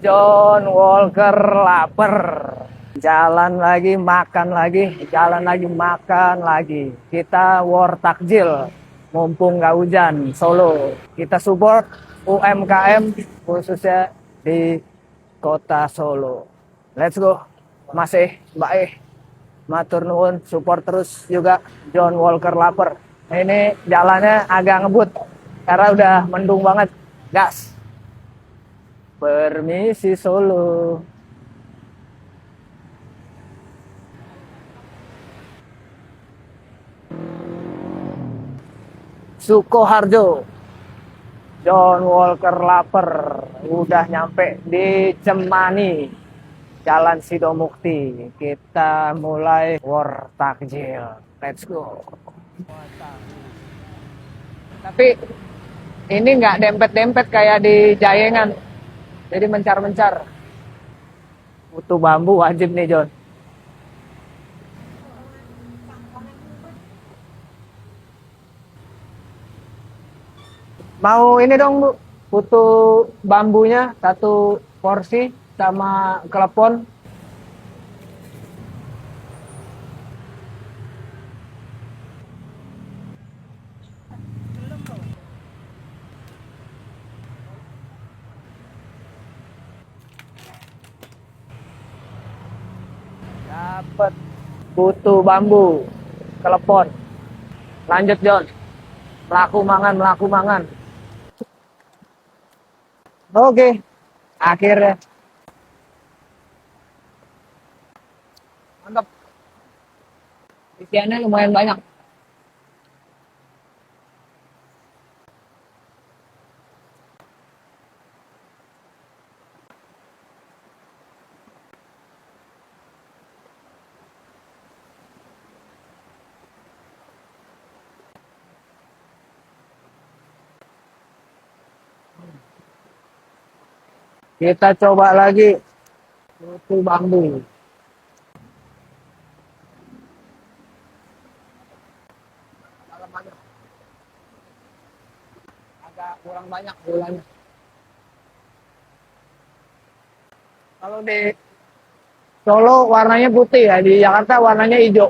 John Walker lapar. Jalan lagi, makan lagi, jalan lagi, makan lagi. Kita war takjil, mumpung nggak hujan, Solo. Kita support UMKM khususnya di kota Solo. Let's go, Mas Mbak matur nuwun, support terus juga John Walker lapar. Ini jalannya agak ngebut karena udah mendung banget, gas. Permisi Solo. Sukoharjo, John Walker lapar, udah nyampe di Cemani, Jalan Sidomukti. Kita mulai war takjil, let's go. Tapi ini nggak dempet-dempet kayak di Jayengan, jadi mencar-mencar. Butuh bambu wajib nih John. Mau ini dong Bu, butuh bambunya satu porsi sama klepon. Dapat, butuh bambu, klepon. Lanjut John, melaku mangan, melaku mangan. Oke, akhirnya. Mantap. Isiannya lumayan banyak. Kita coba lagi. Butuh bambu. Agak kurang banyak gulanya. Kalau di Solo warnanya putih ya, di Jakarta warnanya hijau.